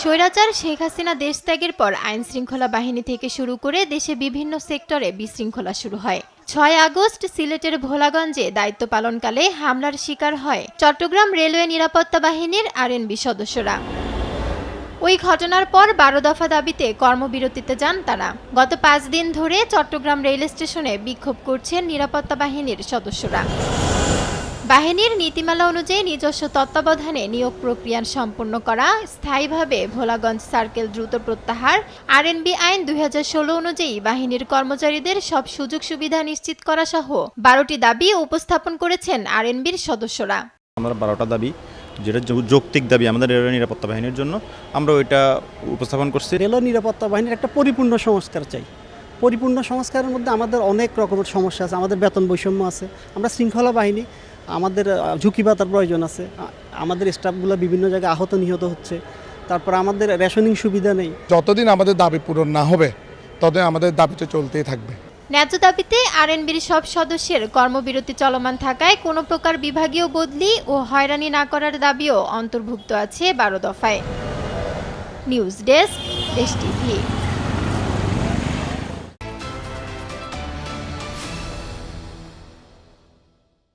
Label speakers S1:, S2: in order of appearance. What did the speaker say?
S1: স্বৈরাচার শেখ হাসিনা দেশত্যাগের পর আইনশৃঙ্খলা বাহিনী থেকে শুরু করে দেশে বিভিন্ন সেক্টরে বিশৃঙ্খলা শুরু হয়। ৬ আগস্ট সিলেটের ভোলাগঞ্জে দায়িত্ব পালনকালে হামলার শিকার হয় চট্টগ্রাম রেলওয়ে নিরাপত্তা বাহিনীর আরএনবি সদস্যরা। ওই ঘটনার পর ১২ দফা দাবিতে কর্মবিরতিতে যান তারা। গত ৫ দিন ধরে চট্টগ্রাম রেল স্টেশনে বিক্ষোভ করছেন নিরাপত্তা বাহিনীর সদস্যরা। বাহিনীর নীতিমালা অনুযায়ী নিজস্ব তত্ত্বাবধানে নিয়োগ প্রক্রিয়া সম্পন্ন করা, স্থায়ীভাবে ভোলাগঞ্জ সার্কেল দ্রুত প্রত্যাহার, আরএনবি আইন ২০১৬ অনুযায়ী বাহিনীর কর্মচারীদের সব সুযোগ সুবিধা নিশ্চিত করা সহ ১২টি দাবি উপস্থাপন করেছেন আরএনবির সদস্যরা।
S2: আমরা ১২টা দাবি, যেটা যৌক্তিক দাবি আমাদের রেল নিরাপত্তা বাহিনীর জন্য, আমরা ওইটা উপস্থাপন করছি।
S3: রেল নিরাপত্তা বাহিনীর একটা পরিপূর্ণ সংস্কার চাই। পরিপূর্ণ সংস্কারের মধ্যে আমাদের অনেক রকমের সমস্যা আছে। আমাদের বেতন বৈষম্য আছে, আমরা শৃঙ্খলা বাহিনী, আমাদের ঝুঁকি ভাতার প্রয়োজন আছে, আমাদের স্টাফগুলো বিভিন্ন জায়গায় আহত নিহত হচ্ছে, তারপর আমাদের রেশনিং সুবিধা নেই।
S4: যতদিন আমাদের দাবি পূরণ না হবে ততদিন আমাদের দাবিটা চলতেই থাকবে।
S1: ন্যায্য দাবিতে আরএনবির সব সদস্যের কর্মবিরতি চলমান থাকায় কোনো প্রকার বিভাগীয় বদলি ও হয়রানি না করার দাবিও অন্তর্ভুক্ত আছে ১২ দফায়। নিউজ ডেস্ক, দেশ টিভি।